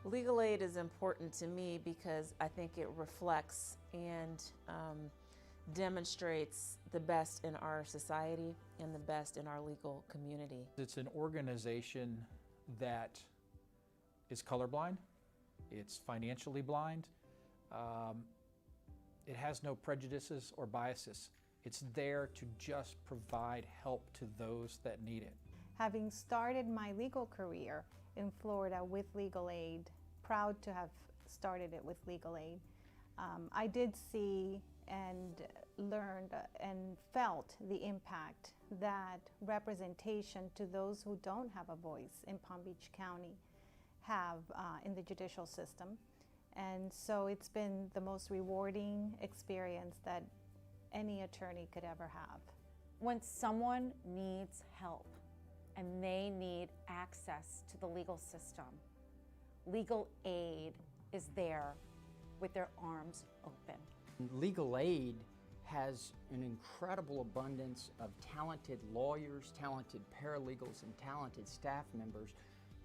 Legal aid is important to me because I think it reflects and demonstrates the best in our society and the best in our legal community. It's an organization that is colorblind, it's financially blind, it has no prejudices or biases. It's there to just provide help to those that need it. Having started my legal career in Florida with legal aid, proud to have started it with legal aid, I did see and learned and felt the impact that representation to those who don't have a voice in Palm Beach County have in the judicial system. And so it's been the most rewarding experience that any attorney could ever have. When someone needs help and they need access to the legal system, legal aid is there with their arms open. Legal aid has an incredible abundance of talented lawyers, talented paralegals, and talented staff members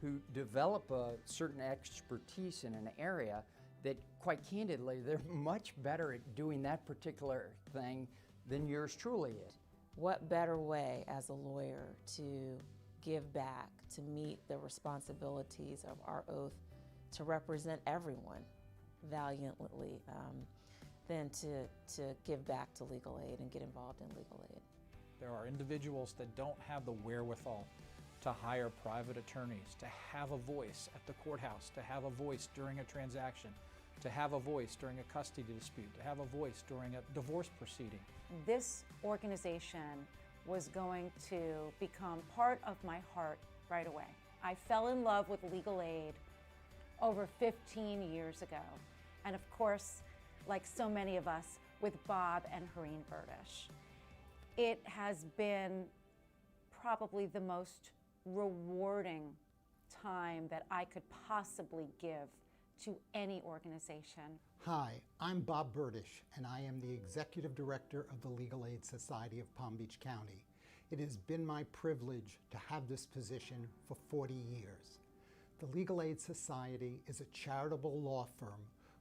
who develop a certain expertise in an area that, quite candidly, they're much better at doing that particular thing than yours truly is. What better way as a lawyer to give back, to meet the responsibilities of our oath, to represent everyone valiantly, than to give back to legal aid and get involved in legal aid. There are individuals that don't have the wherewithal to hire private attorneys, to have a voice at the courthouse, to have a voice during a transaction, to have a voice during a custody dispute, to have a voice during a divorce proceeding. This organization was going to become part of my heart right away. I fell in love with legal aid over 15 years ago. And of course, like so many of us, with Bob and Hareen Burdish. It has been probably the most rewarding time that I could possibly give to any organization. Hi, I'm Bob Burdish, and I am the Executive Director of the Legal Aid Society of Palm Beach County. It has been my privilege to have this position for 40 years. The Legal Aid Society is a charitable law firm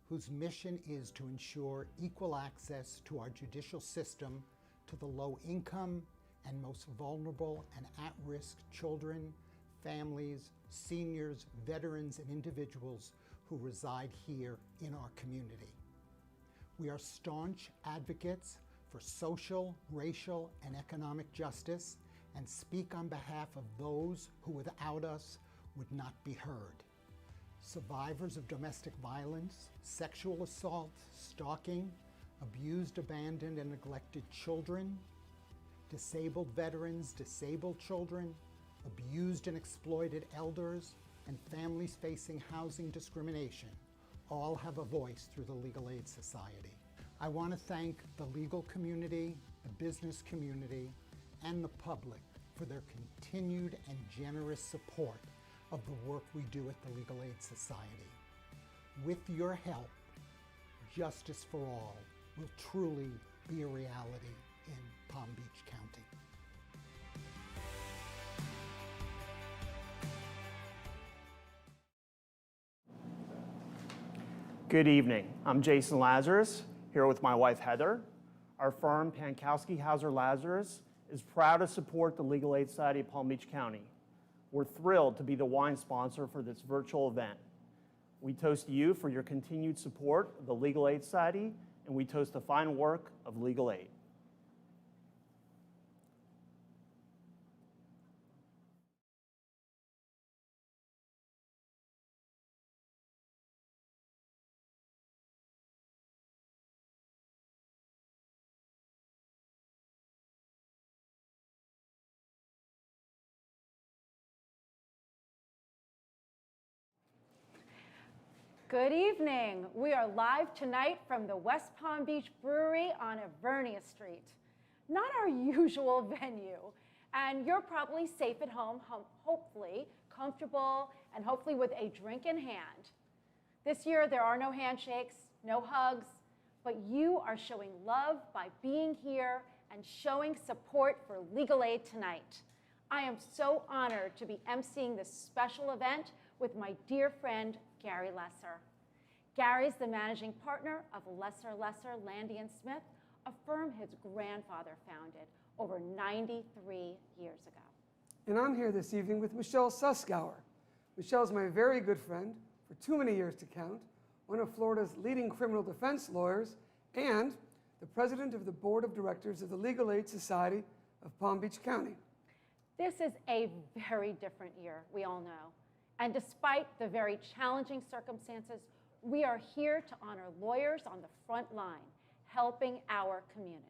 whose mission is to ensure equal access to our judicial system to the low-income and most vulnerable and at-risk children, families, seniors, veterans, and individuals who reside here in our community. We are staunch advocates for social, racial, and economic justice and speak on behalf of those who without us would not be heard. Survivors of domestic violence, sexual assault, stalking, abused, abandoned, and neglected children, disabled veterans, disabled children, abused and exploited elders, and families facing housing discrimination all have a voice through the Legal Aid Society. I want to thank the legal community, the business community, and the public for their continued and generous support of the work we do at the Legal Aid Society. With your help, justice for all will truly be a reality in Palm Beach County. Good evening. I'm Jason Lazarus, here with my wife Heather. Our firm, Pankowski Hauser Lazarus, is proud to support the Legal Aid Society of Palm Beach County. We're thrilled to be the wine sponsor for this virtual event. We toast you for your continued support of the Legal Aid Society, and we toast the fine work of legal aid. Good evening. We are live tonight from the West Palm Beach Brewery on Avernia Street. Not our usual venue, and you're probably safe at home, hopefully, comfortable, and hopefully with a drink in hand. This year, there are no handshakes, no hugs, but you are showing love by being here and showing support for legal aid tonight. I am so honored to be emceeing this special event with my dear friend, Gary Lesser. Gary's the managing partner of Lesser Landy & Smith, a firm his grandfather founded over 93 years ago. And I'm here this evening with Michelle Suskauer. Michelle's my very good friend, for too many years to count, one of Florida's leading criminal defense lawyers, and the president of the board of directors of the Legal Aid Society of Palm Beach County. This is a very different year, we all know. And despite the very challenging circumstances, we are here to honor lawyers on the front line, helping our community.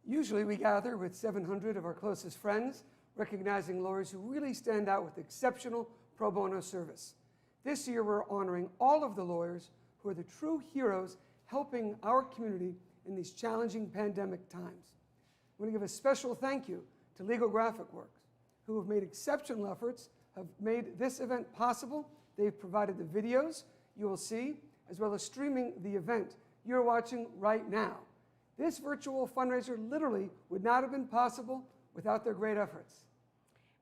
Usually we gather with 700 of our closest friends, recognizing lawyers who really stand out with exceptional pro bono service. This year we're honoring all of the lawyers who are the true heroes helping our community in these challenging pandemic times. I want to give a special thank you to Legal Graphic Works, who have made exceptional efforts, have made this event possible. They've provided the videos you will see, as well as streaming the event you're watching right now. This virtual fundraiser literally would not have been possible without their great efforts.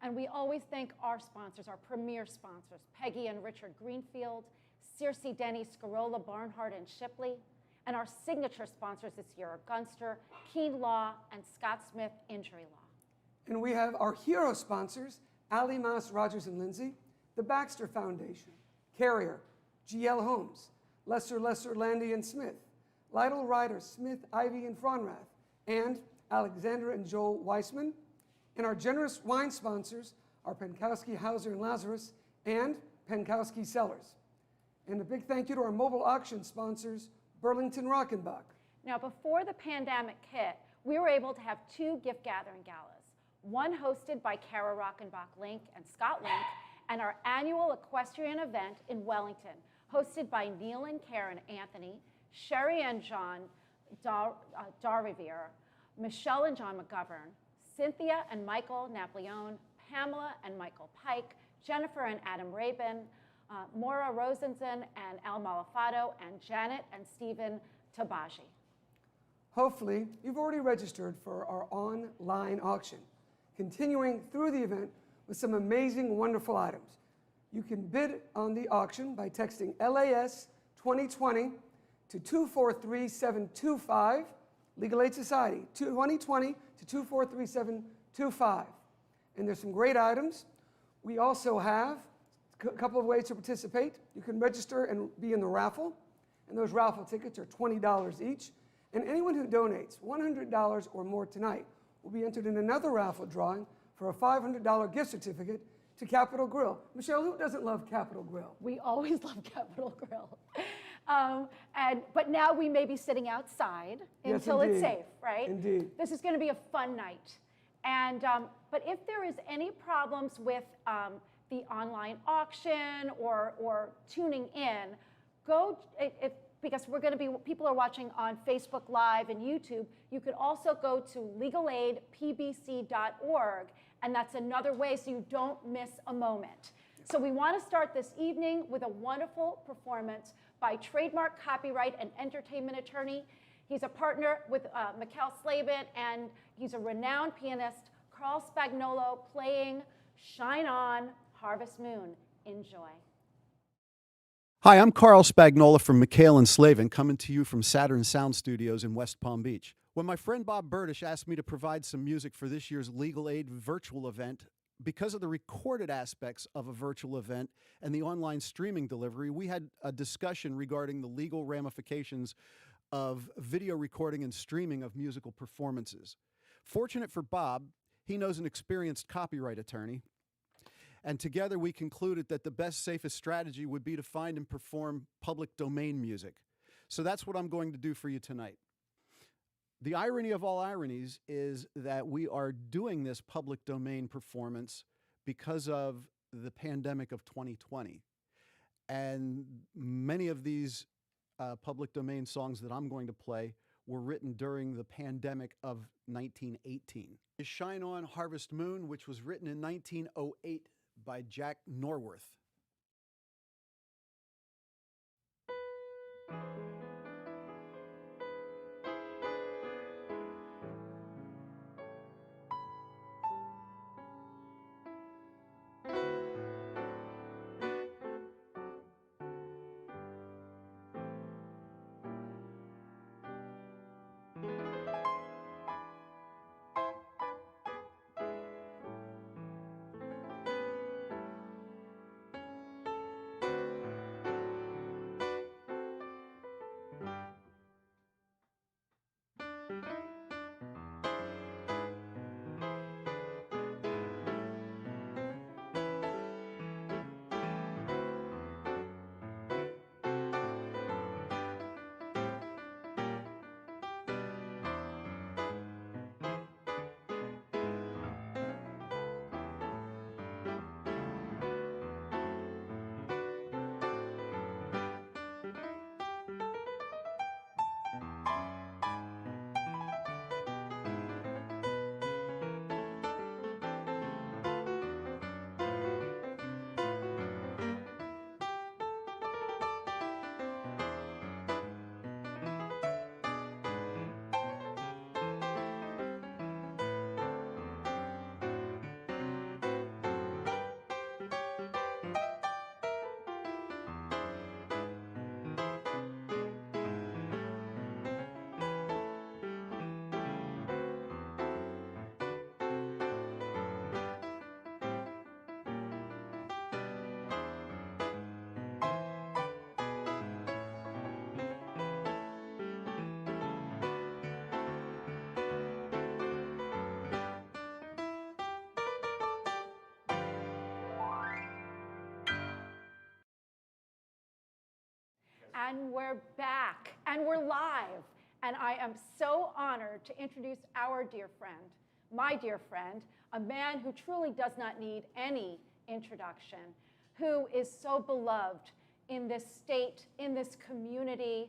And we always thank our sponsors, our premier sponsors, Peggy and Richard Greenfield, Circe, Denny, Scarola, Barnhart, and Shipley, and our signature sponsors this year are Gunster, Keene Law, and Scott Smith Injury Law. And we have our hero sponsors, Ali Mas, Rogers and Lindsay, the Baxter Foundation, Carrier, GL Homes, Lesser Landy and Smith, Lytle Ryder, Smith, Ivy, and Fronrath, and Alexandra and Joel Weissman. And our generous wine sponsors are Pankowski, Hauser, and Lazarus, and Pankowski Cellars. And a big thank you to our mobile auction sponsors, Burlington Rockenbach. Now, before the pandemic hit, we were able to have two gift gathering galas, one hosted by Kara Rockenbach Link and Scott Link, and our annual equestrian event in Wellington, hosted by Neil and Karen Anthony, Sherry and John Darriviere, Michelle and John McGovern, Cynthia and Michael Napoleon, Pamela and Michael Pike, Jennifer and Adam Rabin, Maura Rosenzen and Al Malafato, and Janet and Stephen Tabaji. Hopefully, you've already registered for our online auction, continuing through the event with some amazing, wonderful items. You can bid on the auction by texting LAS 2020 to 243725, Legal Aid Society, 2020 to 243725. And there's some great items. We also have a couple of ways to participate. You can register and be in the raffle, and those raffle tickets are $20 each. And anyone who donates $100 or more tonight will be entered in another raffle drawing for a $500 gift certificate to Capitol Grill. Michelle, who doesn't love Capitol Grill? We always love Capitol Grill. But now we may be sitting outside until it's safe, right? Indeed. This is going to be a fun night. And, but if there is any problems with the online auction or tuning in, because we're going to be, people are watching on Facebook Live and YouTube, you could also go to legalaidpbc.org, and that's another way so you don't miss a moment. So we want to start this evening with a wonderful performance by trademark, copyright, and entertainment attorney. He's a partner with Mikkel Slavin, and he's a renowned pianist, Carl Spagnolo, playing Shine On, Harvest Moon. Enjoy. Hi, I'm Carl Spagnola from McHale & Slavin, coming to you from Saturn Sound Studios in West Palm Beach. When my friend Bob Burdish asked me to provide some music for this year's Legal Aid virtual event, because of the recorded aspects of a virtual event and the online streaming delivery, we had a discussion regarding the legal ramifications of video recording and streaming of musical performances. Fortunate for Bob, he knows an experienced copyright attorney, and together we concluded that the best, safest strategy would be to find and perform public domain music. So that's what I'm going to do for you tonight. The irony of all ironies is that we are doing this public domain performance because of the pandemic of 2020. And many of these public domain songs that I'm going to play were written during the pandemic of 1918. Shine On, Harvest Moon, which was written in 1908 by Jack Norworth. And we're back, and we're live. And I am so honored to introduce our dear friend, my dear friend, a man who truly does not need any introduction, who is so beloved in this state, in this community.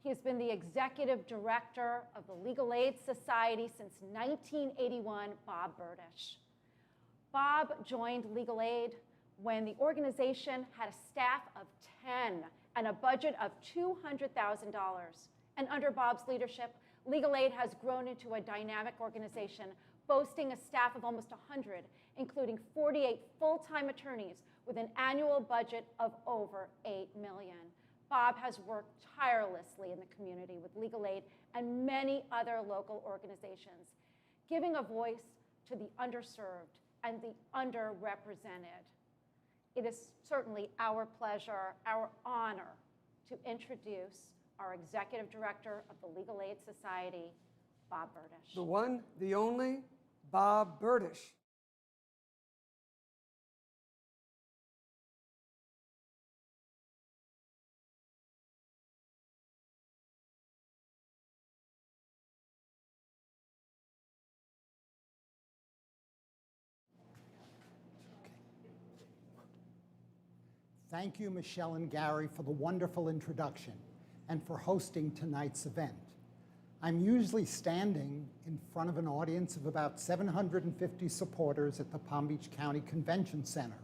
He has been the executive director of the Legal Aid Society since 1981, Bob Burdish. Bob joined Legal Aid when the organization had a staff of 10 and a budget of $200,000. And under Bob's leadership, Legal Aid has grown into a dynamic organization boasting a staff of almost 100, including 48 full-time attorneys with an annual budget of over $8 million. Bob has worked tirelessly in the community with Legal Aid and many other local organizations, giving a voice to the underserved and the underrepresented. It is certainly our pleasure, our honor, to introduce our Executive Director of the Legal Aid Society, Bob Burdish. The one, the only, Bob Burdish. Thank you, Michelle and Gary, for the wonderful introduction and for hosting tonight's event. I'm usually standing in front of an audience of about 750 supporters at the Palm Beach County Convention Center.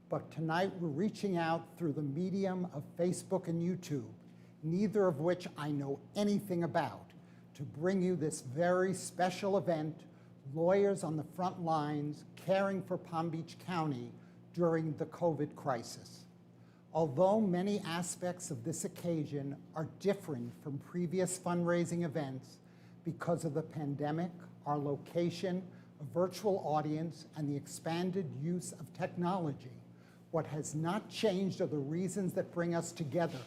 But tonight we're reaching out through the medium of Facebook and YouTube, neither of which I know anything about, to bring you this very special event, Lawyers on the Front Lines Caring for Palm Beach County during the COVID crisis. Although many aspects of this occasion are different from previous fundraising events because of the pandemic, our location, a virtual audience, and the expanded use of technology, what has not changed are the reasons that bring us together.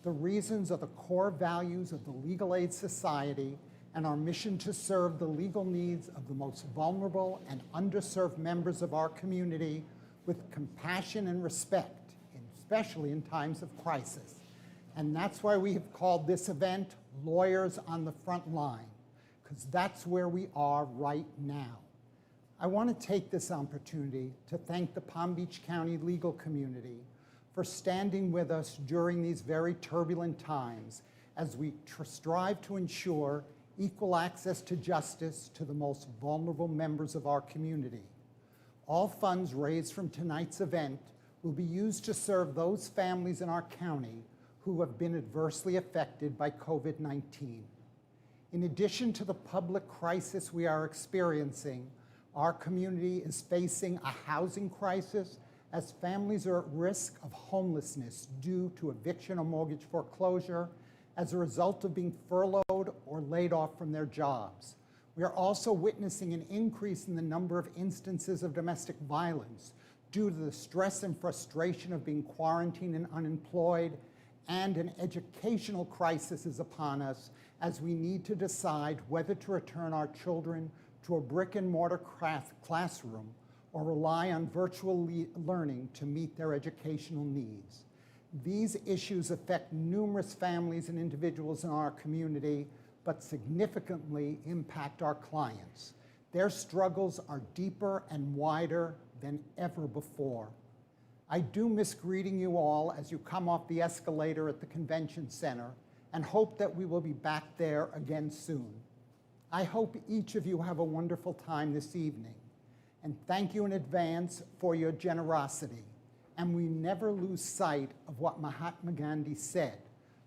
The reasons are the core values of the Legal Aid Society and our mission to serve the legal needs of the most vulnerable and underserved members of our community with compassion and respect, especially in times of crisis. And that's why we have called this event Lawyers on the Front Line, because that's where we are right now. I want to take this opportunity to thank the Palm Beach County legal community for standing with us during these very turbulent times as we strive to ensure equal access to justice to the most vulnerable members of our community. All funds raised from tonight's event will be used to serve those families in our county who have been adversely affected by COVID-19. In addition to the public crisis we are experiencing, our community is facing a housing crisis as families are at risk of homelessness due to eviction or mortgage foreclosure as a result of being furloughed or laid off from their jobs. We are also witnessing an increase in the number of instances of domestic violence due to the stress and frustration of being quarantined and unemployed, and an educational crisis is upon us as we need to decide whether to return our children to a brick and mortar classroom or rely on virtual learning to meet their educational needs. These issues affect numerous families and individuals in our community, but significantly impact our clients. Their struggles are deeper and wider than ever before. I do miss greeting you all as you come off the escalator at the convention center and hope that we will be back there again soon. I hope each of you have a wonderful time this evening, and thank you in advance for your generosity. And we never lose sight of what Mahatma Gandhi said: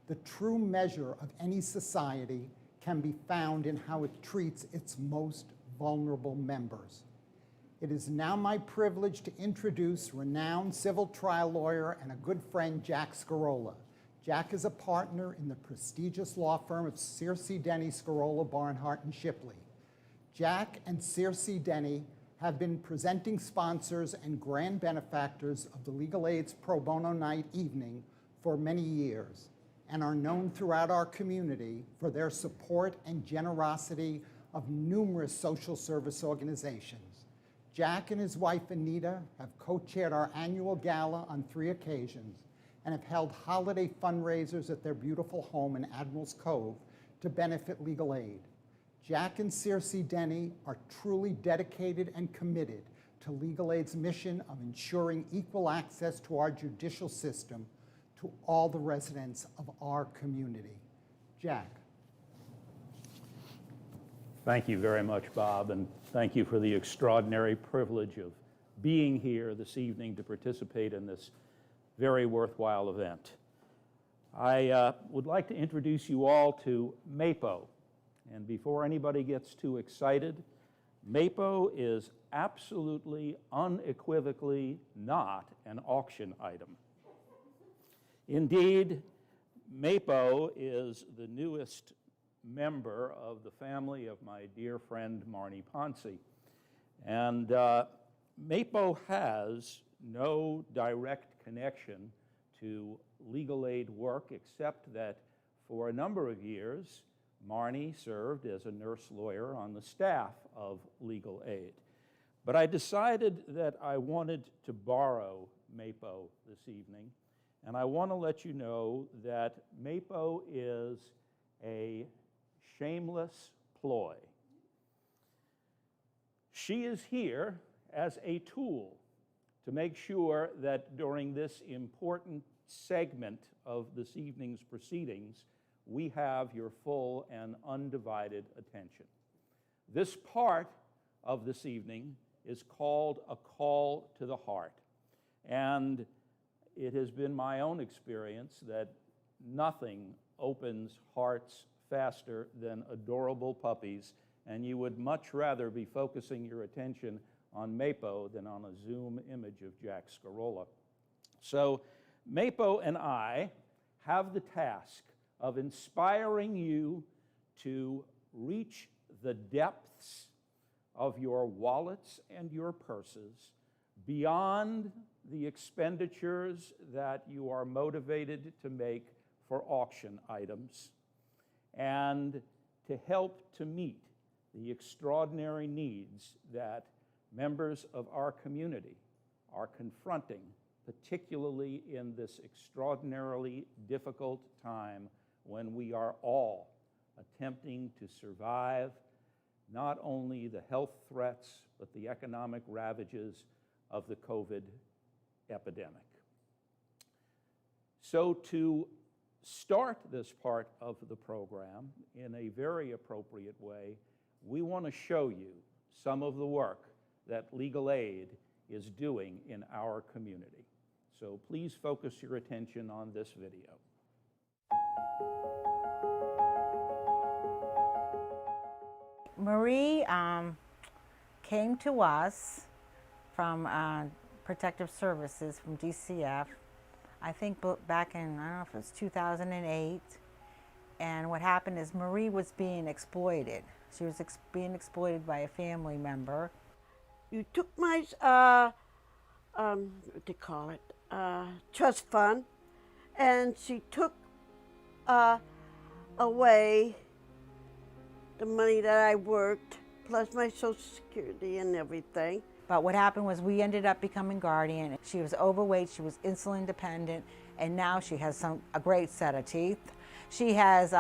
the true measure of any society can be found in how it treats its most vulnerable members. It is now my privilege to introduce renowned civil trial lawyer and a good friend, Jack Scarola. Jack is a partner in the prestigious law firm of Searcy Denny, Scarola, Barnhart, and Shipley. Jack and Searcy Denny have been presenting sponsors and grand benefactors of the Legal Aid's Pro Bono Night evening for many years and are known throughout our community for their support and generosity of numerous social service organizations. Jack and his wife Anita have co-chaired our annual gala on 3 occasions and have held holiday fundraisers at their beautiful home in Admiral's Cove to benefit legal aid. Jack and Searcy Denny are truly dedicated and committed to Legal Aid's mission of ensuring equal access to our judicial system to all the residents of our community. Jack. Thank you very much, Bob, and thank you for the extraordinary privilege of being here this evening to participate in this very worthwhile event. I would like to introduce you all to MAPO. And before anybody gets too excited, MAPO is absolutely, unequivocally not an auction item. Indeed, MAPO is the newest member of the family of my dear friend Marnie Ponce. And MAPO has no direct connection to legal aid work, except that for a number of years, Marnie served as a nurse lawyer on the staff of Legal Aid. But I decided that I wanted to borrow MAPO this evening, and I want to let you know that MAPO is a shameless ploy. She is here as a tool to make sure that during this important segment of this evening's proceedings, we have your full and undivided attention. This part of this evening is called A Call to the Heart. And it has been my own experience that nothing opens hearts faster than adorable puppies, and you would much rather be focusing your attention on MAPO than on a Zoom image of Jack Scarola. So MAPO and I have the task of inspiring you to reach the depths of your wallets and your purses beyond the expenditures that you are motivated to make for auction items, and to help to meet the extraordinary needs that members of our community are confronting, particularly in this extraordinarily difficult time when we are all attempting to survive not only the health threats, but the economic ravages of the COVID epidemic. So to start this part of the program in a very appropriate way, we want to show you some of the work that Legal Aid is doing in our community. So please focus your attention on this video. Marie came to us from Protective Services from DCF, I think back in, I don't know if it was 2008. And what happened is Marie was being exploited. She was being exploited by a family member. You took my, what do you call it, trust fund, and she took away the money that I worked, plus my Social Security and everything. But what happened was we ended up becoming guardian. She was overweight, she was insulin dependent, and now she has a great set of teeth. She has,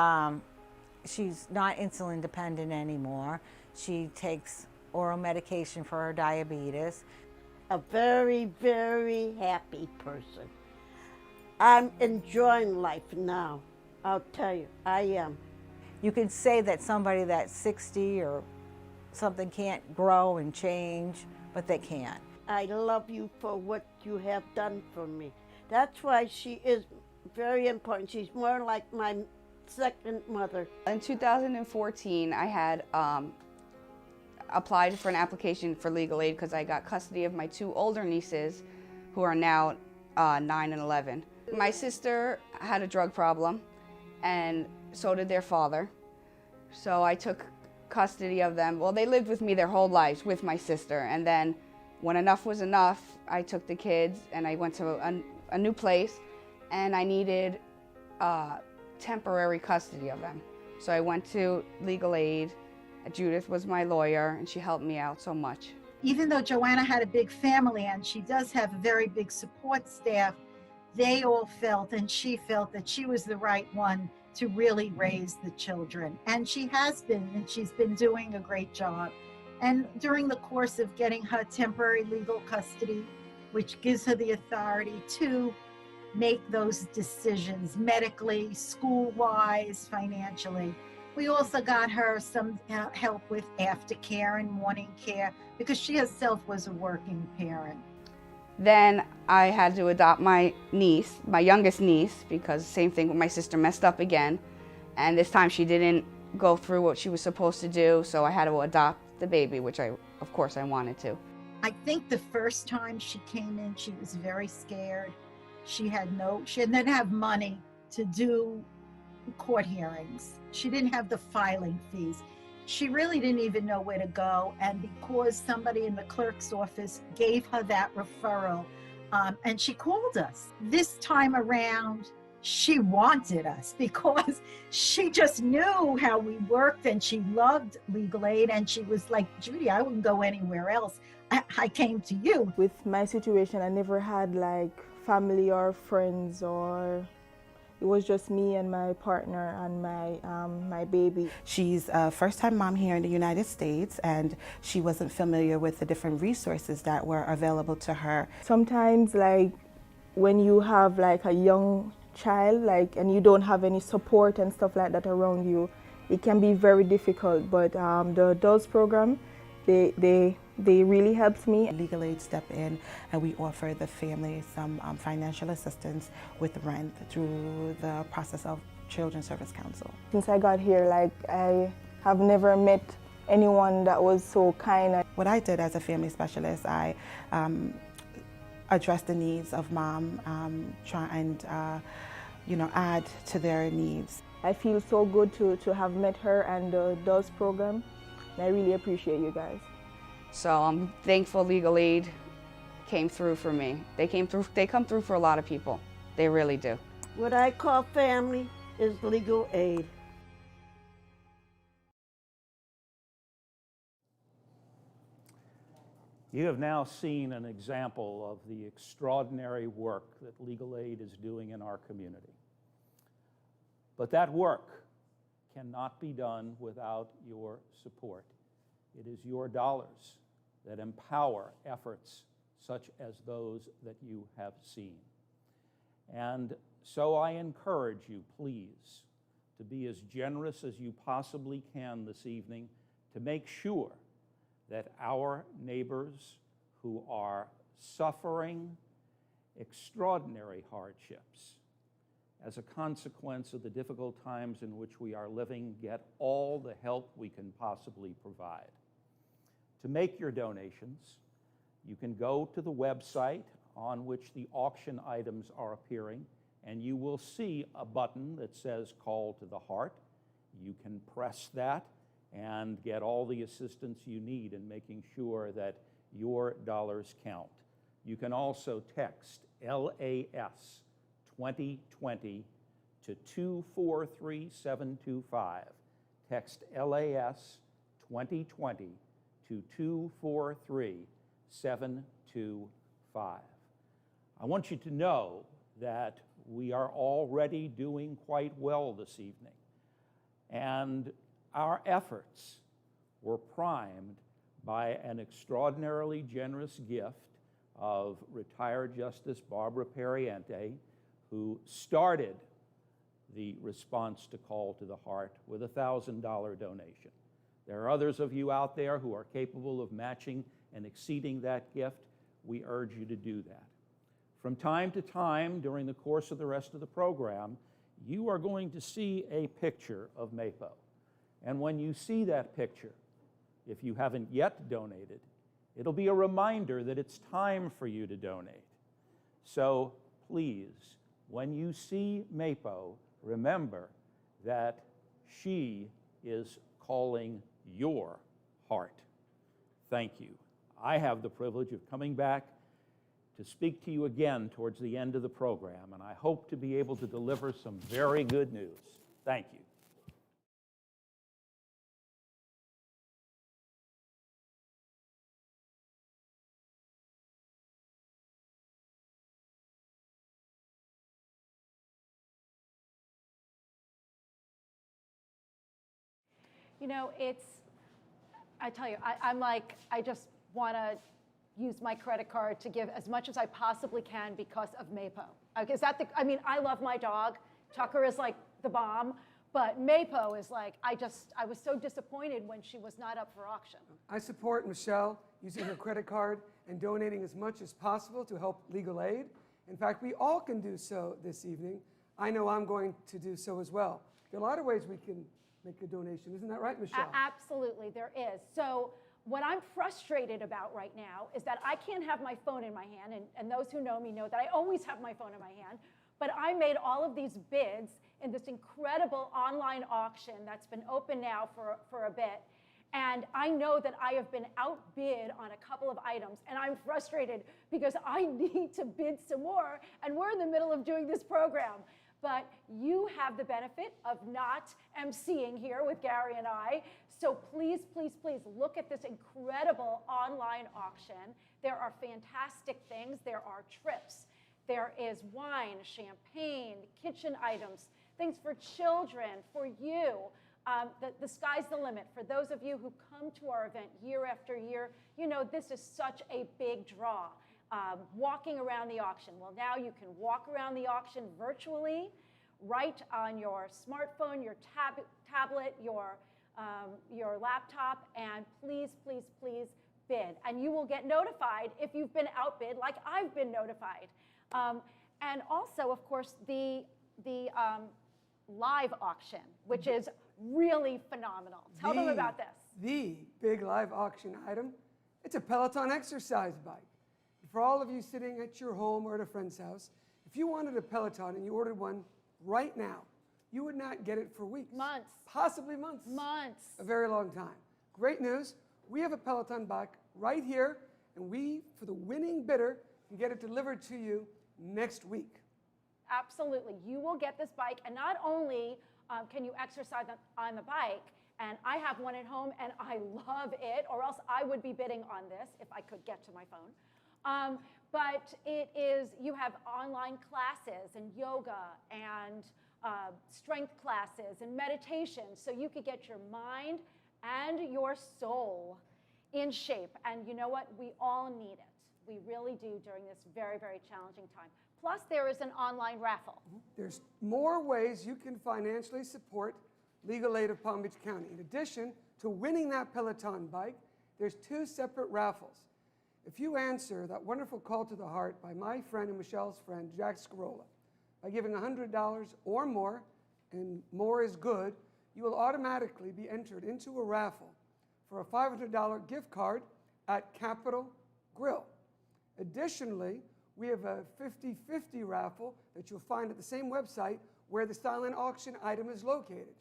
she's not insulin dependent anymore. She takes oral medication for her diabetes. A very, very happy person. I'm enjoying life now. I'll tell you, I am. You can say that somebody that's 60 or something can't grow and change, but they can. I love you for what you have done for me. That's why she is very important. She's more like my second mother. In 2014, I had applied for an application for legal aid because I got custody of my two older nieces who are now 9 and 11. My sister had a drug problem, and so did their father. So I took custody of them. Well, they lived with me their whole lives with my sister, and then when enough was enough, I took the kids and I went to a new place, and I needed temporary custody of them. So I went to legal aid. Judith was my lawyer, and she helped me out so much. Even though Joanna had a big family and she does have a very big support staff, they all felt, and she felt, that she was the right one to really raise the children. And she has been, and she's been doing a great job. And during the course of getting her temporary legal custody, which gives her the authority to make those decisions medically, school-wise, financially. We also got her some help with aftercare and morning care because she herself was a working parent. Then I had to adopt my niece, my youngest niece, because same thing with my sister, messed up again. And this time she didn't go through what she was supposed to do, so I had to adopt the baby, which of course I wanted to. I think the first time she came in, she was very scared. She didn't have money to do court hearings. She didn't have the filing fees. She really didn't even know where to go. And because somebody in the clerk's office gave her that referral, and she called us. This time around, she wanted us because she just knew how we worked, and she loved legal aid. And she was like, Judy, I wouldn't go anywhere else. I came to you. With my situation, I never had like family or friends, or it was just me and my partner and my baby. She's a first-time mom here in the United States, and she wasn't familiar with the different resources that were available to her. Sometimes, like when you have like a young child, and you don't have any support and stuff like that around you, it can be very difficult. But the adults program, they really helped me. Legal Aid step in, and we offer the family some financial assistance with rent through the process of Children's Service Council. Since I got here, I have never met anyone that was so kind. What I did as a family specialist, I addressed the needs of mom, try and add to their needs. I feel so good to have met her and the DOS program, and I really appreciate you guys. So I'm thankful Legal Aid came through for me. They come through for a lot of people. They really do. What I call family is legal aid. You have now seen an example of the extraordinary work that Legal Aid is doing in our community. But that work cannot be done without your support. It is your dollars that empower efforts such as those that you have seen. And so I encourage you, please, to be as generous as you possibly can this evening to make sure that our neighbors who are suffering extraordinary hardships as a consequence of the difficult times in which we are living get all the help we can possibly provide. To make your donations, you can go to the website on which the auction items are appearing, and you will see a button that says Call to the Heart. You can press that and get all the assistance you need in making sure that your dollars count. You can also text LAS 2020 to 243725. Text LAS 2020 to 243725. I want you to know that we are already doing quite well this evening, and our efforts were primed by an extraordinarily generous gift of retired Justice Barbara Perriente, who started the response to Call to the Heart with a $1,000 donation. There are others of you out there who are capable of matching and exceeding that gift. We urge you to do that. From time to time during the course of the rest of the program, you are going to see a picture of MAPO. And when you see that picture, if you haven't yet donated, it'll be a reminder that it's time for you to donate. So please, when you see MAPO, remember that she is calling your heart. Thank you. I have the privilege of coming back to speak to you again towards the end of the program, and I hope to be able to deliver some very good news. Thank you. You know, I tell you, I'm like, I just want to use my credit card to give as much as I possibly can because of MAPO. Is that I mean, I love my dog. Tucker is like the bomb, but MAPO is like, I was so disappointed when she was not up for auction. I support Michelle using her credit card and donating as much as possible to help legal aid. In fact, we all can do so this evening. I know I'm going to do so as well. There are a lot of ways we can make a donation. Isn't that right, Michelle? Absolutely, there is. So what I'm frustrated about right now is that I can't have my phone in my hand, and those who know me know that I always have my phone in my hand, but I made all of these bids in this incredible online auction that's been open now for a bit, and I know that I have been outbid on a couple of items, and I'm frustrated because I need to bid some more, and we're in the middle of doing this program. But you have the benefit of not emceeing here with Gary and I. So please, please, please look at this incredible online auction. There are fantastic things. There are trips. There is wine, champagne, kitchen items, things for children, for you. The sky's the limit. For those of you who come to our event year after year, you know this is such a big draw. Walking around the auction. Well, now you can walk around the auction virtually, right on your smartphone, your tablet, your laptop, and please, please, please bid. And you will get notified if you've been outbid, like I've been notified. And also, of course, the live auction, which is really phenomenal. Tell them about this. The big live auction item, it's a Peloton exercise bike. For all of you sitting at your home or at a friend's house, if you wanted a Peloton and you ordered one right now, you would not get it for weeks. Months. Possibly months. Months. A very long time. Great news, we have a Peloton bike right here, and we, for the winning bidder, can get it delivered to you next week. Absolutely. You will get this bike, and not only can you exercise on the bike, and I have one at home, and I love it, or else I would be bidding on this if I could get to my phone. But you have online classes and yoga and strength classes and meditation, so you could get your mind and your soul in shape. And you know what? We all need it. We really do during this very, very challenging time. Plus, there is an online raffle. There's more ways you can financially support legal aid of Palm Beach County. In addition to winning that Peloton bike, there's 2 separate raffles. If you answer that wonderful call to the heart by my friend and Michelle's friend, Jack Scarola, by giving $100 or more, and more is good, you will automatically be entered into a raffle for a $500 gift card at Capitol Grill. Additionally, we have a 50-50 raffle that you'll find at the same website where the silent auction item is located.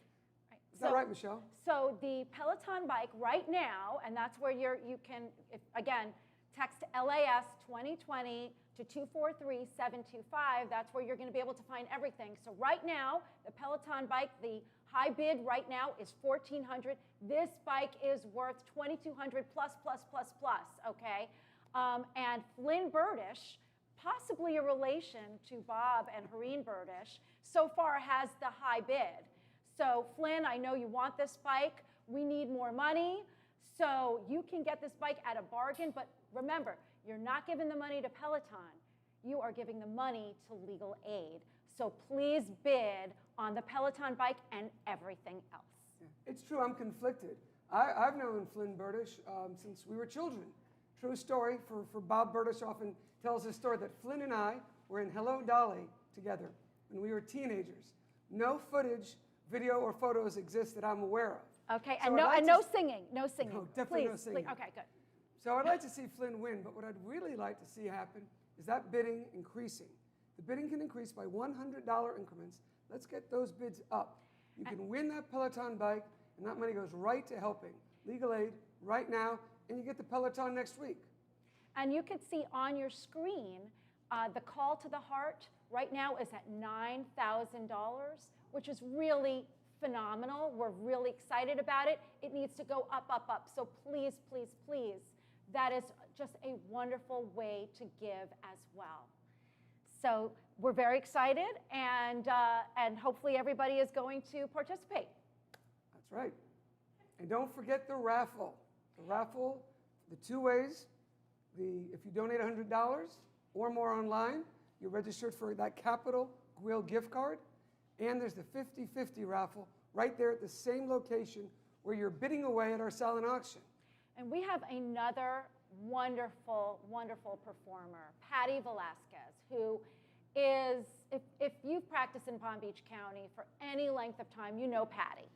Right. Is that right, Michelle? So the Peloton bike right now, and that's where you can, again, text LAS 2020 to 243-725. That's where you're going to be able to find everything. So right now, the Peloton bike, the high bid right now is $1,400. This bike is worth $2,200 plus, okay? And Flynn Burdish, possibly a relation to Bob and Hareen Burdish, so far has the high bid. So Flynn, I know you want this bike. We need more money. So you can get this bike at a bargain, but remember, you're not giving the money to Peloton. You are giving the money to legal aid. So please bid on the Peloton bike and everything else. It's true, I'm conflicted. I've known Flynn Burdish since we were children. True story, for Bob Burdish often tells his story that Flynn and I were in Hello Dolly together when we were teenagers. No footage, video, or photos exist that I'm aware of. Okay, So and no singing, no singing. No, definitely please, no singing. Please. Okay, good. So I'd like to see Flynn win, but what I'd really like to see happen is that bidding increasing. The bidding can increase by $100 increments. Let's get those bids up. You can win that Peloton bike, and that money goes right to helping legal aid right now, and you get the Peloton next week. And you can see on your screen, the call to the heart right now is at $9,000, which is really phenomenal. We're really excited about it. It needs to go up, up, up. So please, please, please, that is just a wonderful way to give as well. So we're very excited, and hopefully everybody is going to participate. That's right. And don't forget the raffle. The raffle, the two ways. If you donate $100 or more online, you're registered for that Capital Grill gift card. And there's the 50-50 raffle right there at the same location where you're bidding away at our silent auction. And we have another wonderful, wonderful performer, Patty Velasquez, who is, if you've practiced in Palm Beach County for any length of time, you know Patty.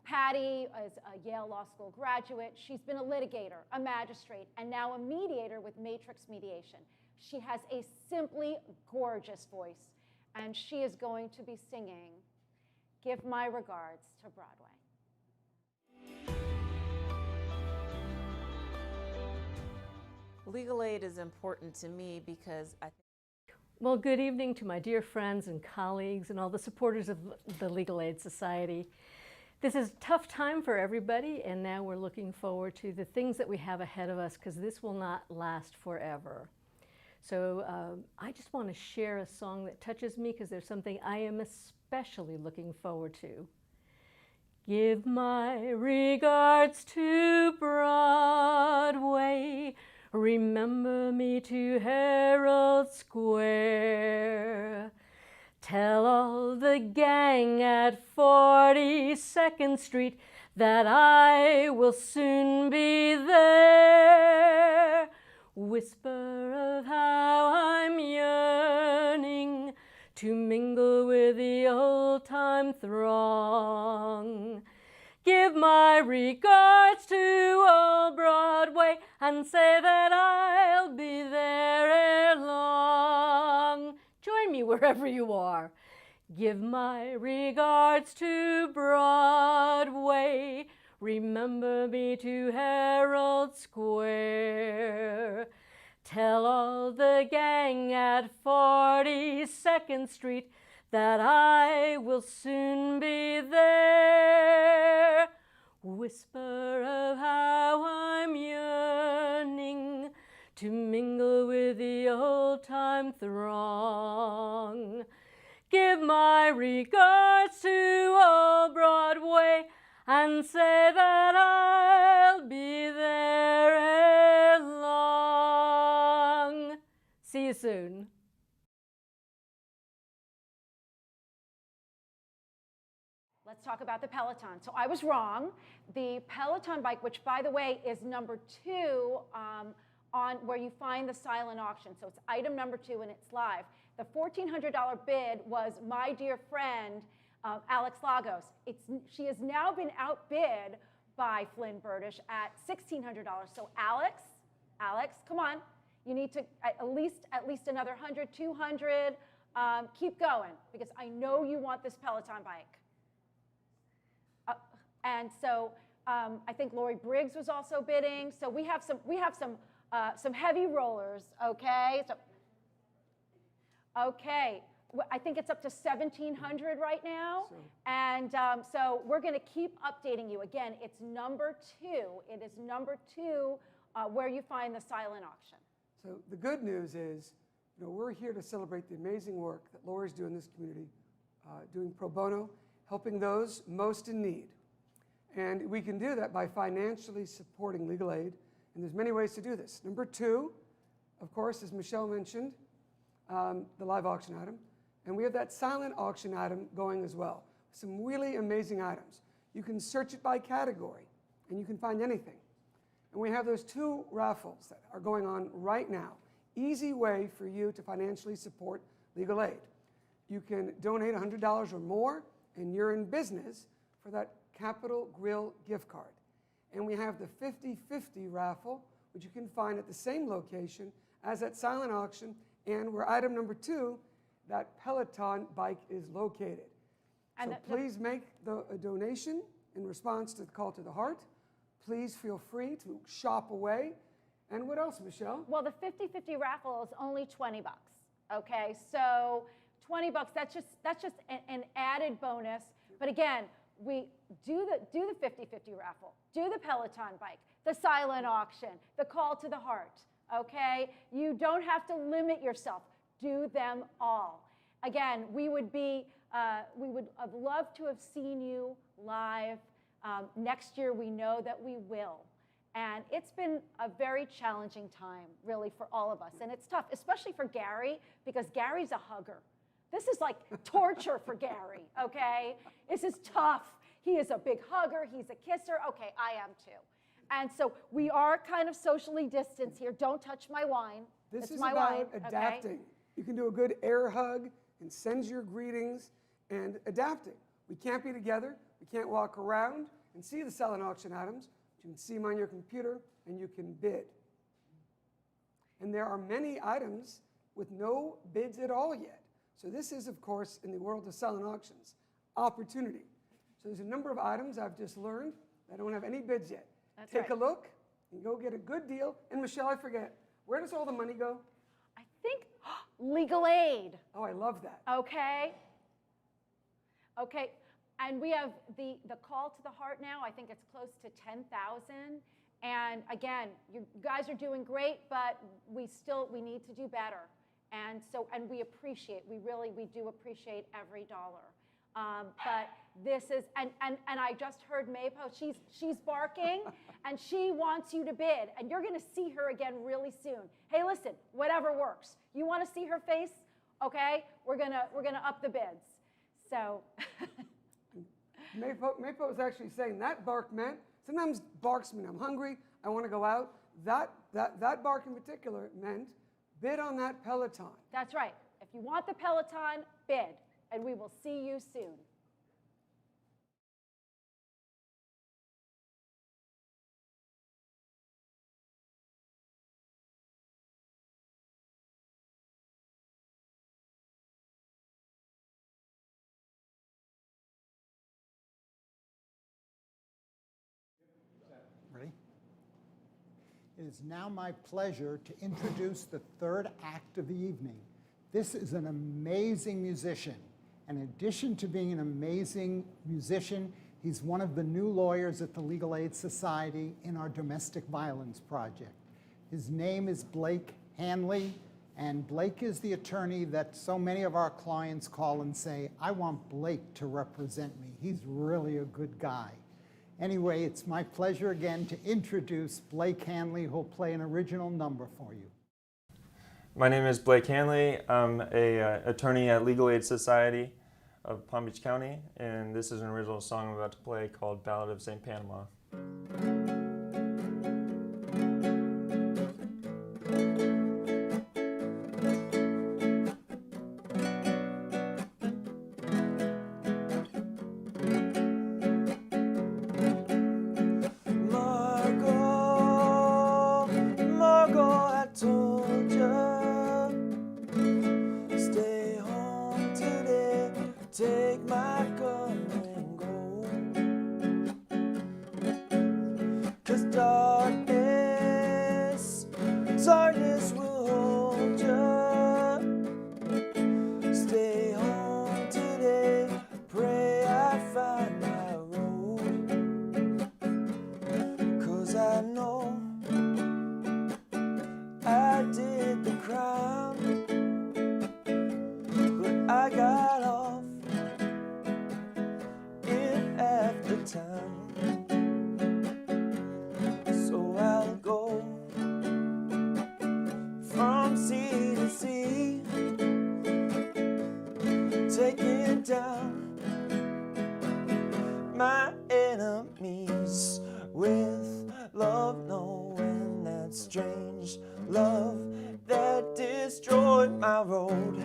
Patty is a Yale Law School graduate. She's been a litigator, a magistrate, and now a mediator with Matrix Mediation. She has a simply gorgeous voice, and she is going to be singing Give My Regards to Broadway. Legal aid is important to me because I think. Well, good evening to my dear friends and colleagues and all the supporters of the Legal Aid Society. This is a tough time for everybody, and now we're looking forward to the things that we have ahead of us, because this will not last forever. So I just want to share a song that touches me, because there's something I am especially looking forward to. Give my regards to Broadway, remember me to Herald Square. Tell all the gang at 42nd Street that I will soon be there. Whisper of how I'm yearning to mingle with the old-time throng. Give my regards to old Broadway and say that I'll be there ere long. Join me wherever you are. Give my regards to Broadway. Remember me to Herald Square. Tell all the gang at 42nd Street that I will soon be there. Whisper of how I'm yearning to mingle with the old-time throng. Give my regards to old Broadway and say that I'll be there ere long. See you soon. Let's talk about the Peloton. So I was wrong. The Peloton bike, which by the way is number 2 on where you find the silent auction. So it's item number 2 and it's live. The $1,400 bid was my dear friend, Alex Lagos. She has now been outbid by Flynn Burdish at $1,600. So Alex, come on. You need to at least another 100, 200. Keep going, because I know you want this Peloton bike. And so I think Lori Briggs was also bidding. So we have some heavy rollers, okay? So Okay, I think it's up to 1,700 right now. And so we're going to keep updating you. Again, it's number 2. It is number 2 where you find the silent auction. So the good news is, we're here to celebrate the amazing work that lawyers do in this community, doing pro bono, helping those most in need. And we can do that by financially supporting legal aid. And there's many ways to do this. Number 2, of course, as Michelle mentioned, the live auction item. And we have that silent auction item going as well. Some really amazing items. You can search it by category, and you can find anything. And we have those 2 raffles that are going on right now. Easy way for you to financially support legal aid. You can donate $100 or more, and you're in business for that Capital Grill gift card. And we have the 50/50 raffle, which you can find at the same location as that silent auction, and where item number 2, that Peloton bike is located. And so please make a donation in response to the call to the heart. Please feel free to shop away. And what else, Michelle? Well, the 50/50 raffle is only $20. Okay, so $20. That's just an added bonus. But again, we do the 50/50 raffle, do the Peloton bike, the silent auction, the call to the heart. Okay, you don't have to limit yourself. Do them all. Again, we would have loved to have seen you live. Next year, we know that we will. And it's been a very challenging time, really, for all of us. And it's tough, especially for Gary, because Gary's a hugger. This is like torture for Gary, okay? This is tough. He is a big hugger. He's a kisser. Okay, I am too. And so we are kind of socially distanced here. Don't touch my wine. This it's is my about wine, adapting. Okay? You can do a good air hug and send your greetings and adapting. We can't be together. We can't walk around and see the silent auction items. You can see them on your computer and you can bid. And there are many items with no bids at all yet. So this is, of course, in the world of silent auctions, opportunity. So there's a number of items I've just learned that don't have any bids yet. Take a look and go get a good deal. And Michelle, I forget, where does all the money go? I think legal aid. Oh, I love that. Okay. Okay. And we have the call to the heart now. I think it's close to 10,000. And again, you guys are doing great, but we need to do better. And we do appreciate every dollar. But this is, and I just heard Maypo, she's barking, and she wants you to bid, and you're going to see her again really soon. Hey, listen, whatever works. You want to see her face? Okay, we're gonna up the bids. So. Maypo was actually saying that bark meant, sometimes barks mean I'm hungry, I want to go out. That bark in particular meant bid on that Peloton. That's right. If you want the Peloton, bid, and we will see you soon. Ready? It is now my pleasure to introduce the third act of the evening. This is an amazing musician. In addition to being an amazing musician, he's one of the new lawyers at the Legal Aid Society in our domestic violence project. His name is Blake Hanley, and Blake is the attorney that so many of our clients call and say, I want Blake to represent me. He's really a good guy. Anyway, it's my pleasure again to introduce Blake Hanley, who'll play an original number for you. My name is Blake Hanley. I'm an attorney at Legal Aid Society of Palm Beach County, and this is an original song I'm about to play called Ballad of St. Panama. town. So I'll go from sea to sea, taking down my enemies with love, knowing that strange love that destroyed my road.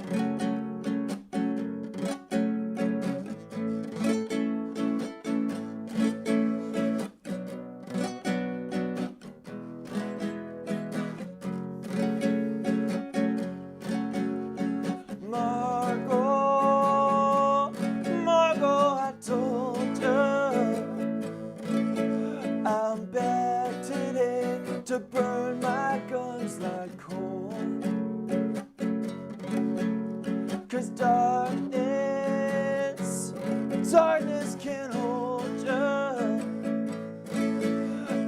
Margot, Margot, I told you I'm back today to burn my guns like coal. 'Cause darkness, darkness can hold you.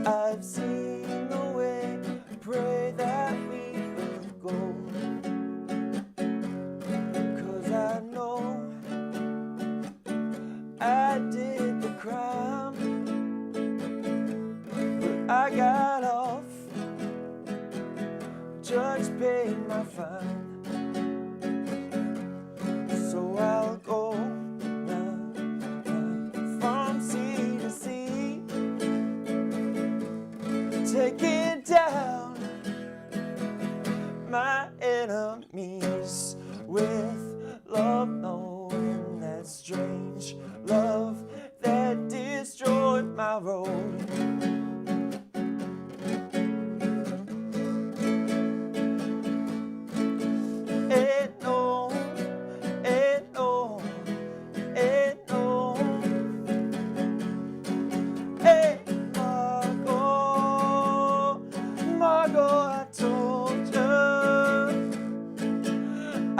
I've seen the way, pray that we will go. 'Cause I know I did the crime, but I got off. Judge paid my fine. So I'll go now, from sea to sea, taking down my enemies with love, knowing that strange love that destroyed my road.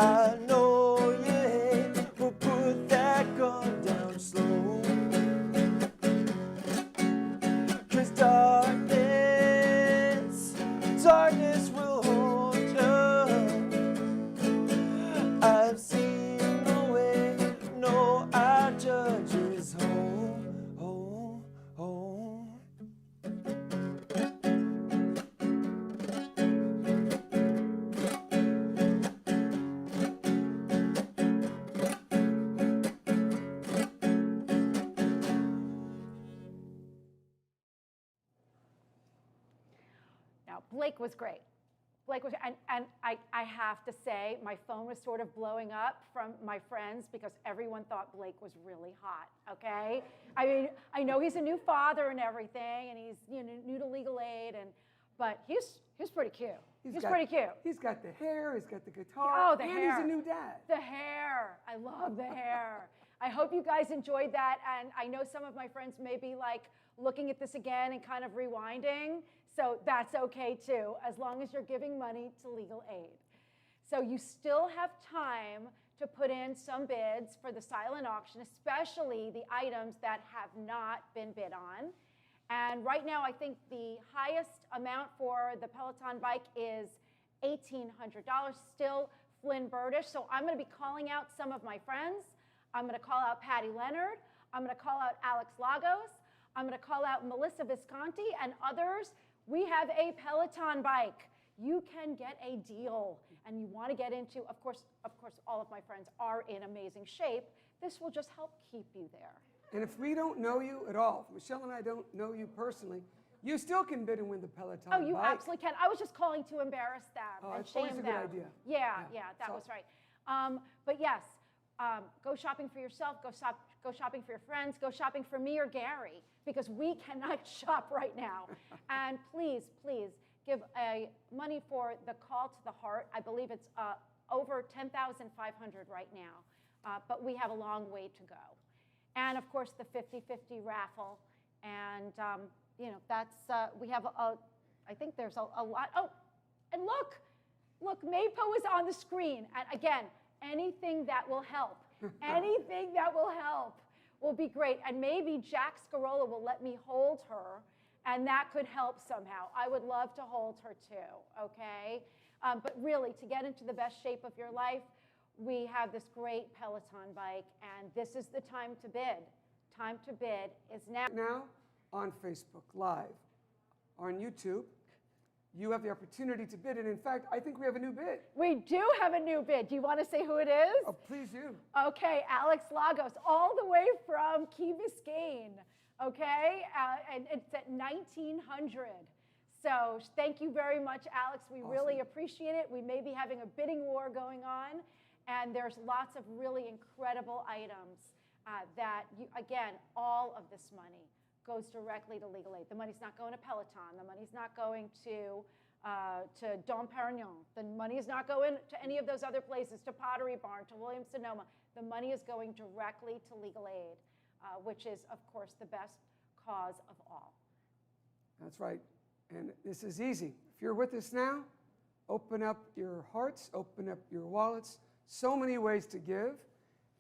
I know you hate, but put that gun down slow. 'Cause darkness, darkness will hold you. I've seen the way, no, our judge is home, home, home. Now, Blake was great. Blake was, and I have to say, my phone was sort of blowing up from my friends because everyone thought Blake was really hot, okay? I mean, I know he's a new father and everything, and he's new to legal aid, but he's pretty cute. He's pretty cute. He's got the hair, he's got the guitar, Oh, the and hair. he's a new dad. The hair. I love the hair. I hope you guys enjoyed that, and I know some of my friends may be like looking at this again and kind of rewinding. So that's okay too, as long as you're giving money to legal aid. So you still have time to put in some bids for the silent auction, especially the items that have not been bid on. And right now, I think the highest amount for the Peloton bike is $1,800, still Flynn Burdish. So I'm gonna be calling out some of my friends. I'm gonna call out Patty Leonard. I'm gonna call out Alex Lagos. I'm gonna call out Melissa Visconti and others. We have a Peloton bike. You can get a deal, and you want to get into, of course, all of my friends are in amazing shape. This will just help keep you there. And if we don't know you at all, if Michelle and I don't know you personally, you still can bid and win the Peloton Oh, you bike. absolutely can. I was just calling to embarrass them and it's always shame a good them. idea. Yeah, that was right. But yes, go shopping for yourself, go shopping for your friends, go shopping for me or Gary, because we cannot shop right now. And please, please give money for the Call to the Heart. I believe it's over $10,500 right now, but we have a long way to go. And of course, the 50-50 raffle. And that's, we have, I think there's a lot. Oh, and look, Maypo is on the screen. And again, anything that will help, anything that will help will be great. And maybe Jack Scarola will let me hold her, and that could help somehow. I would love to hold her too, okay? But really, to get into the best shape of your life, we have this great Peloton bike, and this is the time to bid. time to bid is now. Now on Facebook Live, on YouTube, you have the opportunity to bid. And in fact, I think we have a new bid. We do have a new bid. Do you want to say who it is? Oh, please do. Okay, Alex Lagos, all the way from Key Biscayne. Okay, and it's at 1900. So thank you very much, Alex. We really appreciate it. We may be having a bidding war going on, and there's lots of really incredible items that, again, all of this money goes directly to legal aid. The money's not going to Peloton. The money's not going to Dom Perignon. The money is not going to any of those other places, to Pottery Barn, to Williams-Sonoma. The money is going directly to legal aid, which is, of course, the best cause of all. That's right. And this is easy. If you're with us now, open up your hearts, open up your wallets. So many ways to give.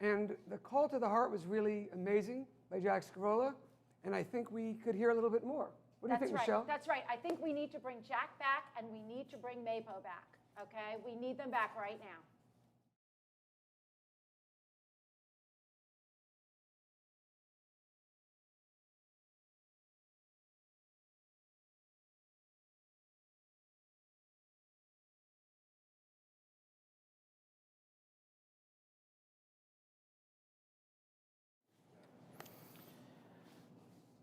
And the call to the heart was really amazing by Jack Scarola. And I think we could hear a little bit more. What do you think, Michelle? That's right. I think we need to bring Jack back, and we need to bring Mapo back. Okay? We need them back right now.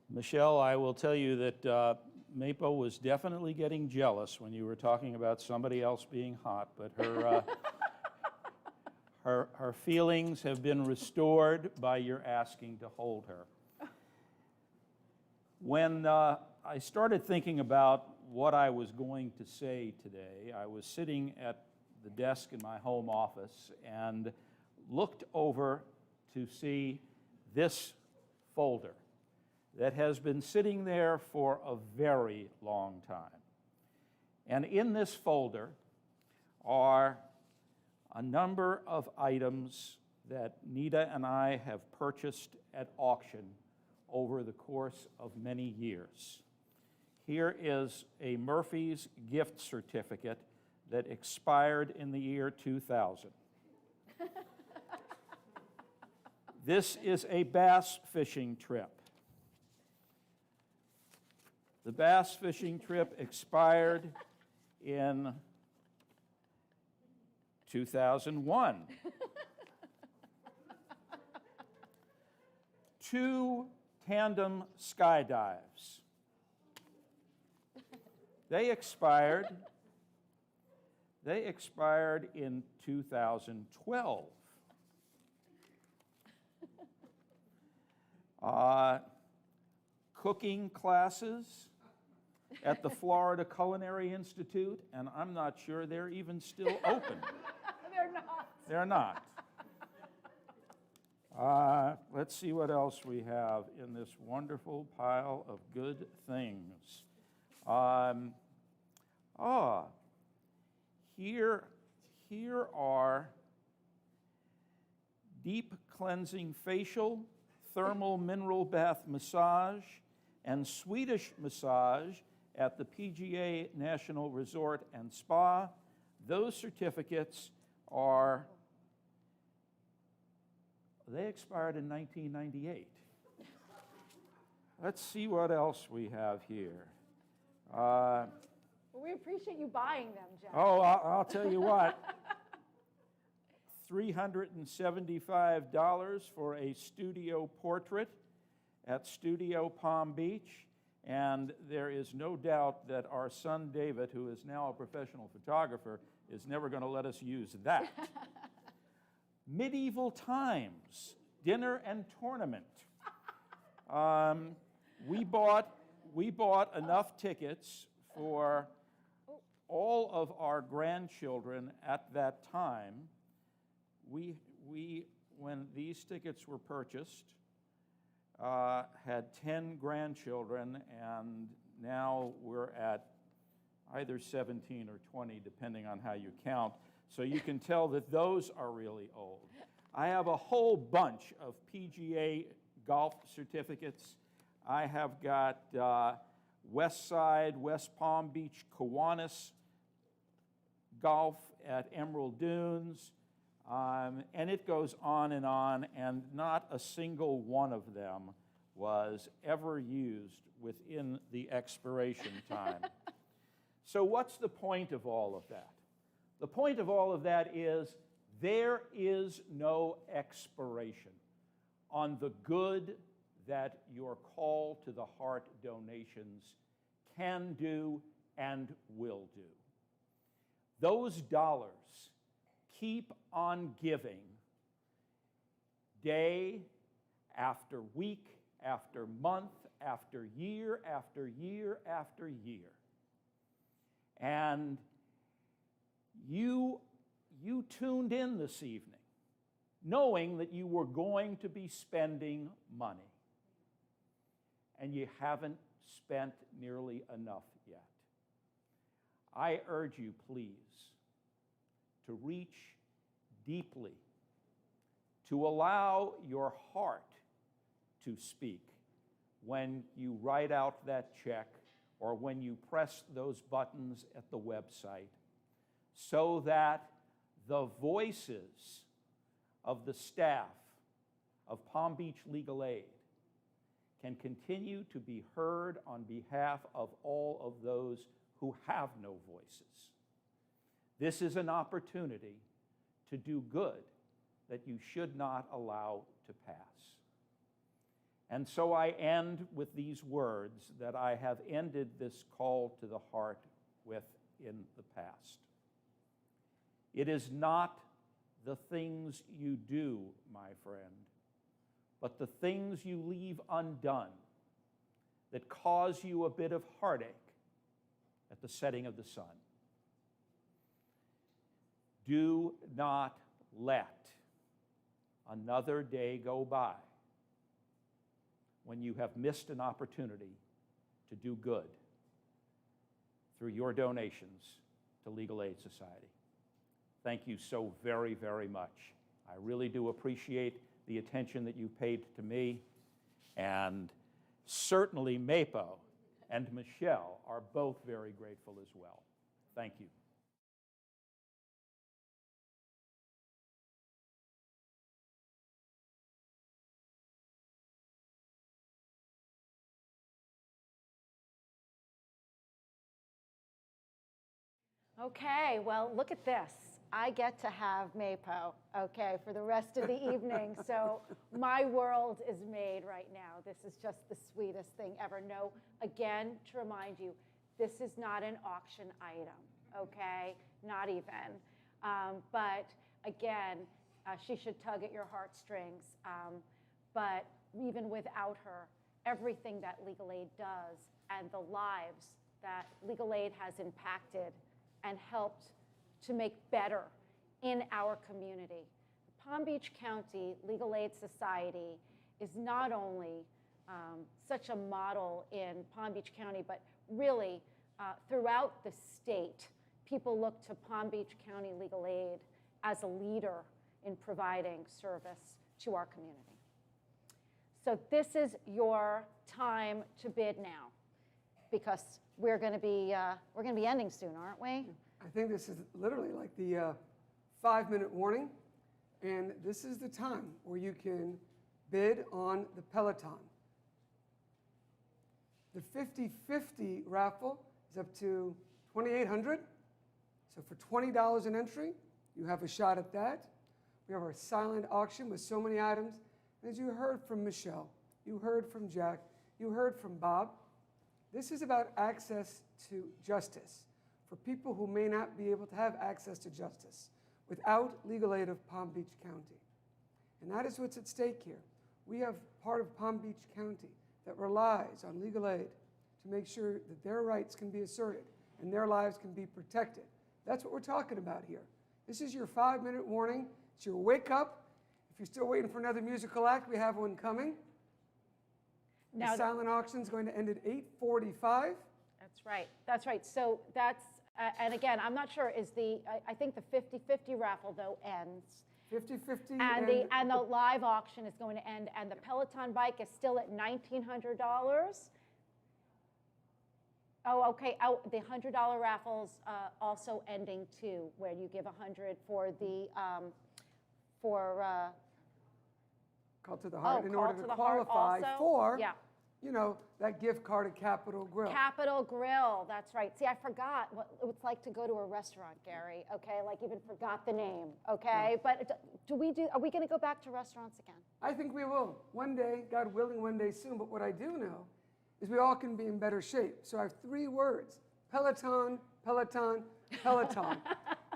Michelle, I will tell you that Mapo was definitely getting jealous when you were talking about somebody else being hot, but her feelings have been restored by your asking to hold her. When I started thinking about what I was going to say today, I was sitting at the desk in my home office and looked over to see this folder that has been sitting there for a very long time. And in this folder are a number of items that Nita and I have purchased at auction over the course of many years. Here is a Murphy's gift certificate that expired in the year 2000. This is a bass fishing trip. The bass fishing trip expired in 2001. 2 tandem skydives. They expired in 2012. Cooking classes at the Florida Culinary Institute, and I'm not sure they're even still open. They're not. They're not. Let's see what else we have in this wonderful pile of good things. Here are deep cleansing facial, thermal mineral bath massage, and Swedish massage at the PGA National Resort and Spa. Those certificates they expired in 1998. Let's see what else we have here. Well, we appreciate you buying them, Jack. Oh, I'll tell you what. $375 for a studio portrait at Studio Palm Beach. And there is no doubt that our son David, who is now a professional photographer, is never going to let us use that. Medieval Times, dinner and tournament. We bought enough tickets for all of our grandchildren at that time. When these tickets were purchased, had 10 grandchildren, and now we're at either 17 or 20, depending on how you count. So you can tell that those are really old. I have a whole bunch of PGA golf certificates. I have got West Side, West Palm Beach, Kiwanis golf at Emerald Dunes, and it goes on, and not a single one of them was ever used within the expiration time. So what's the point of all of that? The point of all of that is there is no expiration on the good that your call to the heart donations can do and will do. Those dollars keep on giving day after week after month after year after year after year. And you tuned in this evening knowing that you were going to be spending money, and you haven't spent nearly enough yet. I urge you, please, to reach deeply, to allow your heart to speak when you write out that check or when you press those buttons at the website, so that the voices of the staff of Palm Beach Legal Aid can continue to be heard on behalf of all of those who have no voices. This is an opportunity to do good that you should not allow to pass. And so I end with these words that I have ended this call to the heart with in the past. It is not the things you do, my friend, but the things you leave undone that cause you a bit of heartache at the setting of the sun. Do not let another day go by when you have missed an opportunity to do good through your donations to Legal Aid Society. Thank you so very, very much. I really do appreciate the attention that you paid to me, and certainly Mapo and Michelle are both very grateful as well. Thank you. Okay, well, look at this. I get to have Mapo, okay, for the rest of the evening. So my world is made right now. This is just the sweetest thing ever. No, again, to remind you, this is not an auction item, okay? Not even. But again, she should tug at your heartstrings. But even without her, everything that Legal Aid does and the lives that Legal Aid has impacted and helped to make better in our community. Palm Beach County Legal Aid Society is not only such a model in Palm Beach County, but really throughout the state, people look to Palm Beach County Legal Aid as a leader in providing service to our community. So this is your time to bid now, because we're going to be ending soon, aren't we? I think this is literally like the 5-minute warning, and this is the time where you can bid on the Peloton. The 50/50 raffle is up to $2,800. So for $20 an entry, you have a shot at that. We have our silent auction with so many items. As you heard from Michelle, you heard from Jack, you heard from Bob, this is about access to justice for people who may not be able to have access to justice without Legal Aid of Palm Beach County. And that is what's at stake here. We have part of Palm Beach County that relies on Legal Aid to make sure that their rights can be asserted and their lives can be protected. That's what we're talking about here. This is your 5-minute warning. It's your wake up. If you're still waiting for another musical act, we have one coming. Now, the silent auction is going to end at 8:45. That's right. That's right. So that's, and again, I'm not sure, is I think the 50/50 raffle, though, ends. 50/50. And the live auction is going to end, and the Peloton bike is still at $1,900. Oh, okay. Oh, the $100 raffles also ending too, where you give $100 for the Call to the Heart, in Call order to to the Heart qualify also? for, Yeah. you know, that gift card at Capital Grill. Capital Grill, that's right. See, I forgot what it's like to go to a restaurant, Gary, okay? Like even forgot the name, okay? But are we gonna go back to restaurants again? I think we will. One day, God willing, one day soon. But what I do know is we all can be in better shape. So I have 3 words: Peloton, Peloton, Peloton.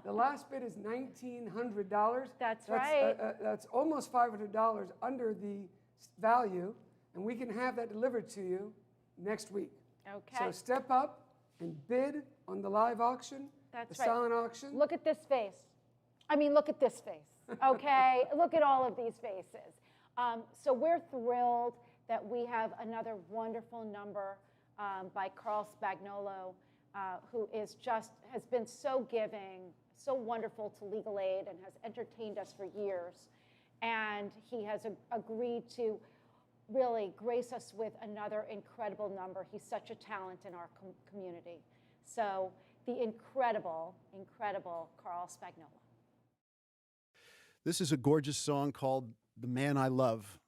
The last bid is $1,900. That's right. That's almost $500 under the value, and we can have that delivered to you next week. Okay. So step up and bid on the live auction, That's the right. silent auction. Look at this face. I mean, look at this face, okay? Look at all of these faces. So we're thrilled that we have another wonderful number by Carl Spagnolo, who has been so giving, so wonderful to Legal Aid, and has entertained us for years. And he has agreed to really grace us with another incredible number. He's such a talent in our community. So the incredible, incredible Carl Spagnolo. This is a gorgeous song called The Man I Love.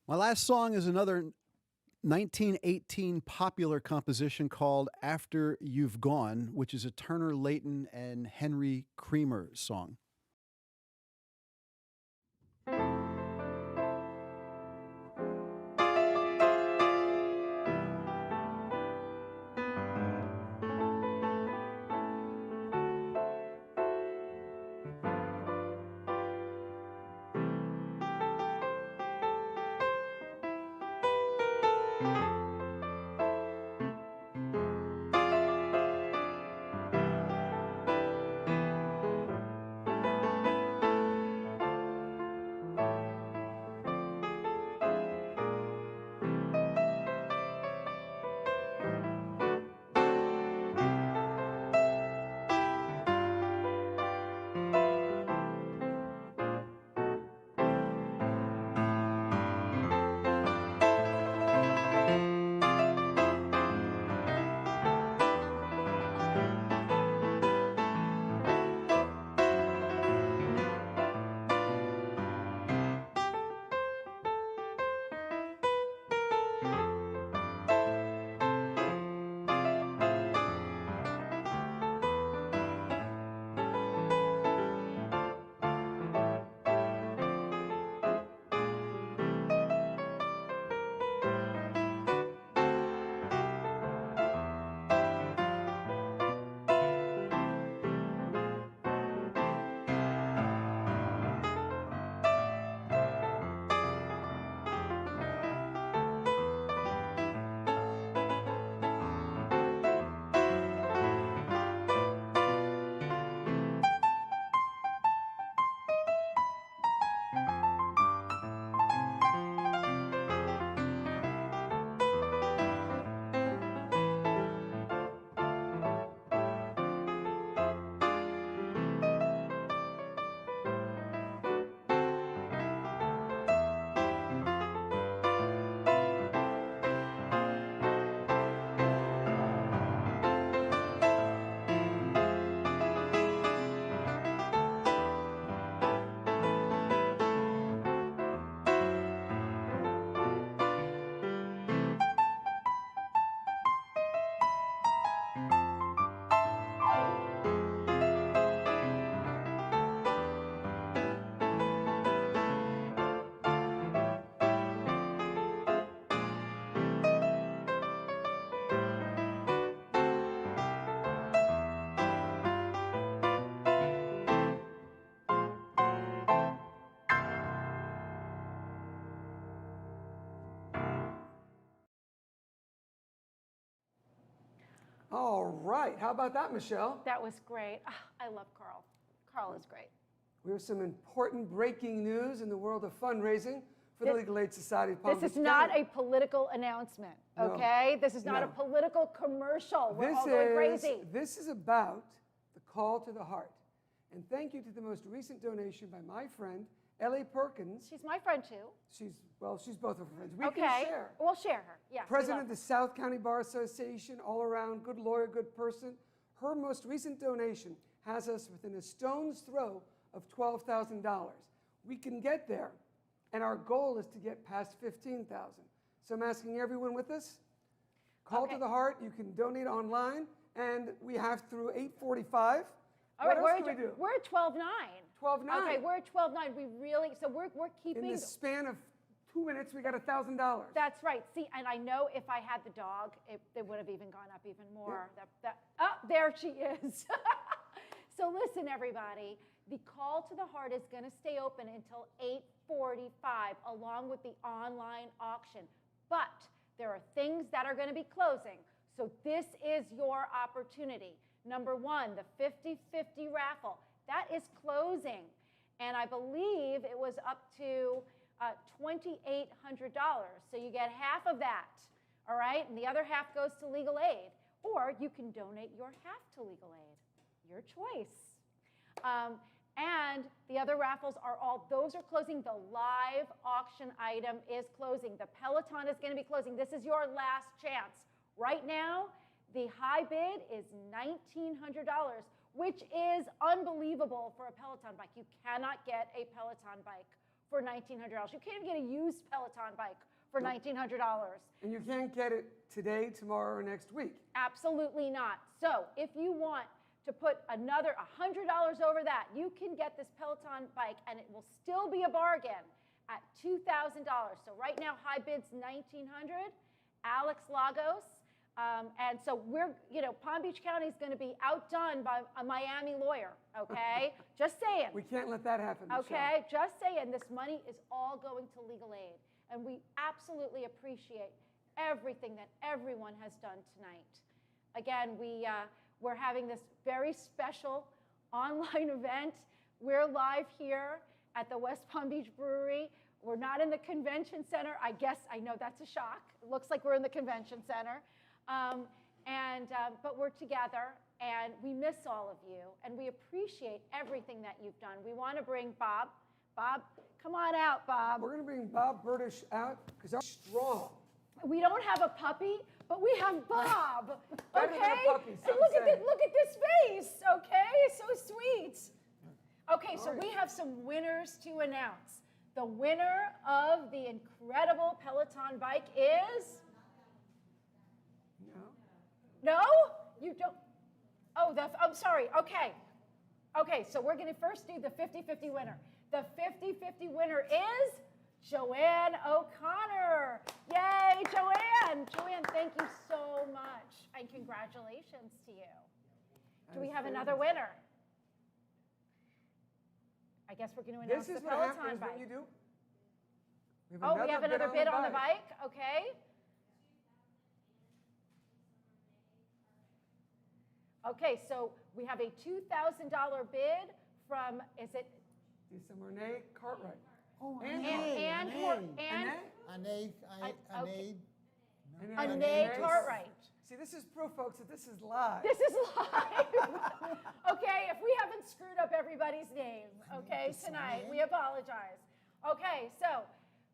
My last song is another 1918 popular composition called After You've Gone, which is a Turner Layton and Henry Creamer song. All right. How about that, Michelle? That was great. Ah, I love Carl. Carl is great. We have some important breaking news in the world of fundraising for the Legal Aid Society of Palm Beach This is not County. a political announcement, No. okay? This is not No. a political commercial. We're all going crazy. This is about the call to the heart. And thank you to the most recent donation by my friend, Ellie Perkins. She's my friend too. She's both of our friends. We Okay, can share. we'll share her. Yes, we President love of the South County Bar Association, all around good lawyer, good person. Her most recent donation has us within a stone's throw of $12,000. We can get there, and our goal is to get past $15,000. So I'm asking everyone with us, call to the heart. You can donate online, and we have through 8:45. All What right, else can we do? we're at 12:09. 12:09. Okay, we're at 12:09. We really, so we're keeping. In the span of 2 minutes, we got $1,000. That's right. See, and I know if I had the dog, it would have even gone up even more. Oh, there she is. So listen, everybody. The call to the heart is going to stay open until 8:45, along with the online auction. But there are things that are going to be closing. So this is your opportunity. Number one, the 50/50 raffle. That is closing. And I believe it was up to $2,800. So you get half of that, all right? And the other half goes to legal aid. Or you can donate your half to legal aid. Your choice. And the other raffles are those are closing. The live auction item is closing. The Peloton is going to be closing. This is your last chance. Right now, the high bid is $1,900, which is unbelievable for a Peloton bike. You cannot get a Peloton bike for $1,900. You can't even get a used Peloton bike for $1,900. And you can't get it today, tomorrow, or next week. Absolutely not. So if you want to put another $100 over that, you can get this Peloton bike, and it will still be a bargain at $2,000. So right now, high bid's $1,900. Alex Lagos. And so we're, Palm Beach County is going to be outdone by a Miami lawyer, okay? Just saying. We can't let that happen, Michelle. Okay, just saying. This money is all going to legal aid. And we absolutely appreciate everything that everyone has done tonight. Again, we're having this very special online event. We're live here at the West Palm Beach Brewery. We're not in the convention center. I know that's a shock. It looks like we're in the convention center. But we're together, and we miss all of you, and we appreciate everything that you've done. We want to bring Bob. Bob, come on out, Bob. We're going to bring Bob Burdish out because I'm strong. We don't have a puppy, but we have Bob. Better Okay? than a puppy, And look at this face. Okay, so sweet. Okay, so we have some winners to announce. The winner of the incredible Peloton bike is. No? You don't? Oh, I'm sorry. Okay. Okay, so we're going to first do the 50-50 winner. The 50-50 winner is Joanne O'Connor. Yay, Joanne. Joanne, thank you so much. And congratulations to you. Do we have another winner? I guess we're going to announce the Peloton bike. When you do. We have another bid on the bike. Okay. Okay, so we have a $2,000 bid from, is it? Renee Cartwright. Oh, Anne Cartwright. See, this is proof, folks, that this is live. This is live. Okay, if we haven't screwed up everybody's name, okay, tonight, we apologize. Okay, so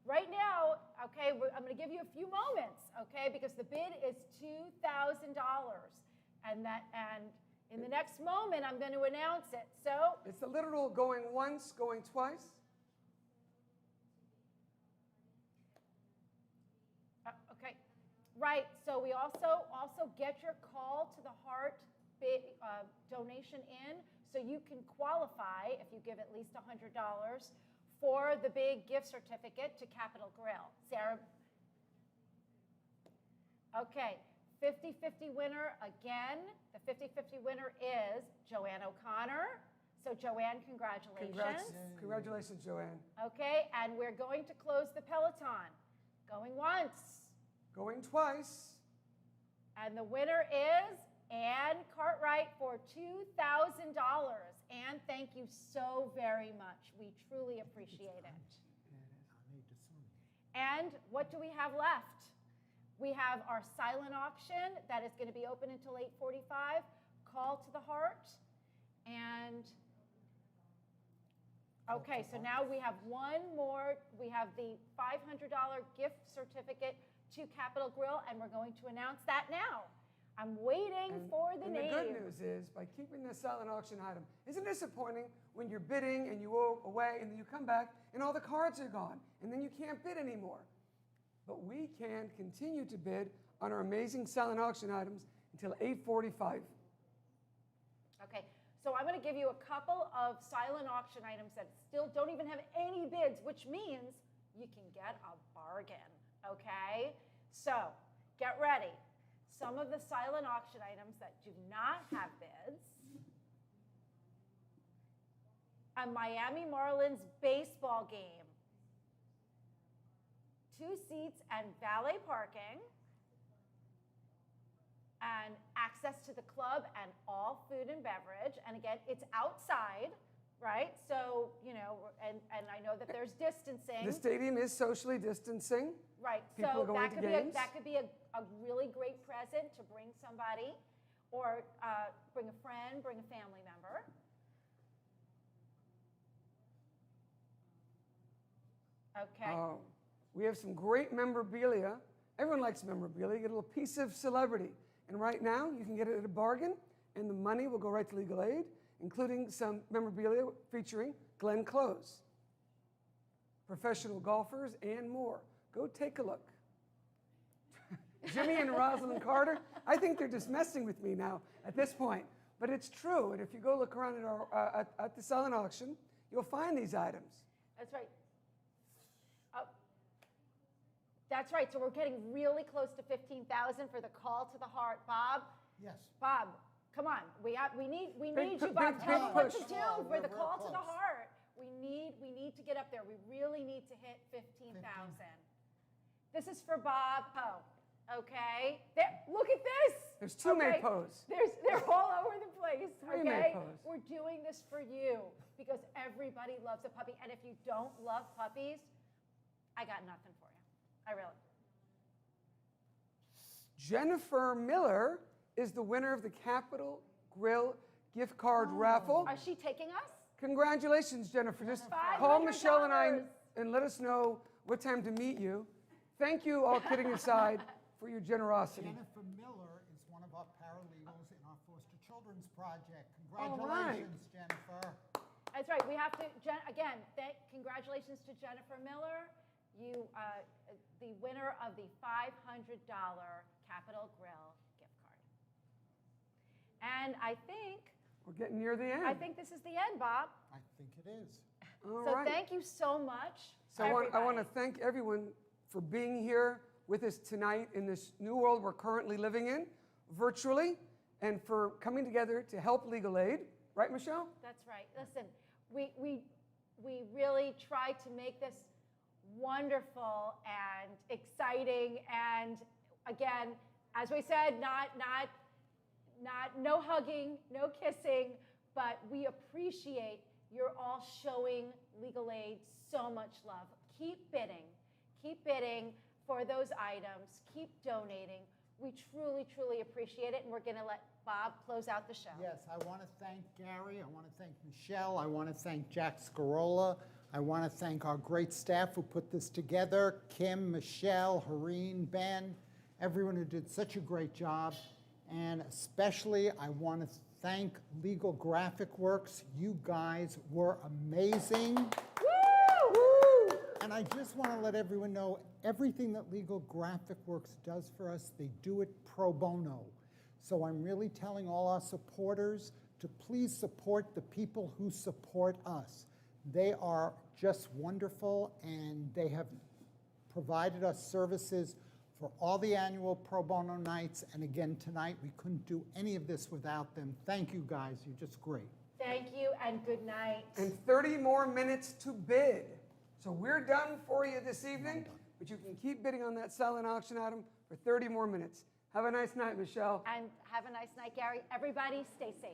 right now, okay, I'm going to give you a few moments, okay, because the bid is $2,000. And in the next moment, I'm going to announce it. So it's the literal going once, going twice. Okay, right. So we also get your call to the heart donation in, so you can qualify if you give at least $100 for the big gift certificate to Capitol Grill. Sarah. Okay. 50-50 winner again. The 50-50 winner is Joanne O'Connor. So Joanne, congratulations. Congratulations, Joanne. Okay, and we're going to close the Peloton. Going once. Going twice. And the winner is Anne Cartwright for $2,000. Anne, thank you so very much. We truly appreciate it. And what do we have left? We have our silent auction that is going to be open until 8:45. Call to the heart. And okay, so now we have one more. We have the $500 gift certificate to Capitol Grill, and we're going to announce that now. I'm waiting for the name. The good news is, by keeping the silent auction item, isn't it disappointing when you're bidding and you go away and then you come back and all the cards are gone and then you can't bid anymore? But we can continue to bid on our amazing silent auction items until 8:45. Okay, so I'm going to give you a couple of silent auction items that still don't even have any bids, which means you can get a bargain, okay? So get ready. Some of the silent auction items that do not have bids. A Miami Marlins baseball game. 2 seats and valet parking, and access to the club and all food and beverage. And again, it's outside, right? So, and I know that there's distancing. The stadium is socially distancing. Right, People are going so that could be a really great present to bring somebody, or bring a friend, bring a family member. Okay. We have some great memorabilia. Everyone likes memorabilia. You get a little piece of celebrity. And right now, you can get it at a bargain, and the money will go right to legal aid, including some memorabilia featuring Glenn Close. professional golfers, and more. Go take a look. Jimmy and Rosalind Carter, I think they're just messing with me now at this point. But it's true, and if you go look around at the silent auction, you'll find these items. That's right. That's right. So we're getting really close to 15,000 for the call to the heart, Bob. Yes. Bob, come on. We need Big you, Bob. Tell me what to push. do for the call to the heart. We need to get up there. We really need to hit 15,000. This is for Bob Ho. Okay. There, look at this. There's two Maypos. They're all over the place. Three Okay. Maypos. We're doing this for you because everybody loves a puppy, and if you don't love puppies, I got nothing for you. I really. Jennifer Miller is the winner of the Capitol Grill gift card raffle. Is she taking us? Congratulations, Jennifer. Just call Michelle and I and let us know what time to meet you. Thank you, all kidding aside, for your generosity. Jennifer Miller is one of our paralegals in our Foster Children's Project. All Congratulations, right. Jennifer. That's right. We have to, again, congratulations to Jennifer Miller. You, the winner of the $500 Capitol Grill gift card. And I think we're getting near the end. I think this is the end, Bob. I think it is. All so right. thank you so much. So I want to thank everyone for being here with us tonight in this new world we're currently living in, virtually, and for coming together to help Legal Aid. Right, Michelle? That's right. Listen, we really try to make this wonderful and exciting, and again, as we said, no hugging, no kissing, but we appreciate you're all showing Legal Aid so much love. Keep bidding for those items, keep donating. We truly, truly appreciate it, and we're going to let Bob close out the show. Yes, I want to thank Gary, I want to thank Michelle, I want to thank Jack Scarola, I want to thank our great staff who put this together, Kim, Michelle, Hareen, Ben, everyone who did such a great job, and especially I want to thank Legal Graphic Works. You guys were amazing. Woo! And I just want to let everyone know, everything that Legal Graphic Works does for us, they do it pro bono. So I'm really telling all our supporters to please support the people who support us. They are just wonderful, and they have provided us services for all the annual pro bono nights. And again, tonight, we couldn't do any of this without them. Thank you, guys. You're just great. Thank you, and good night. And 30 more minutes to bid. So we're done for you this evening, but you can keep bidding on that silent auction item for 30 more minutes. Have a nice night, Michelle. And have a nice night, Gary. Everybody, stay safe.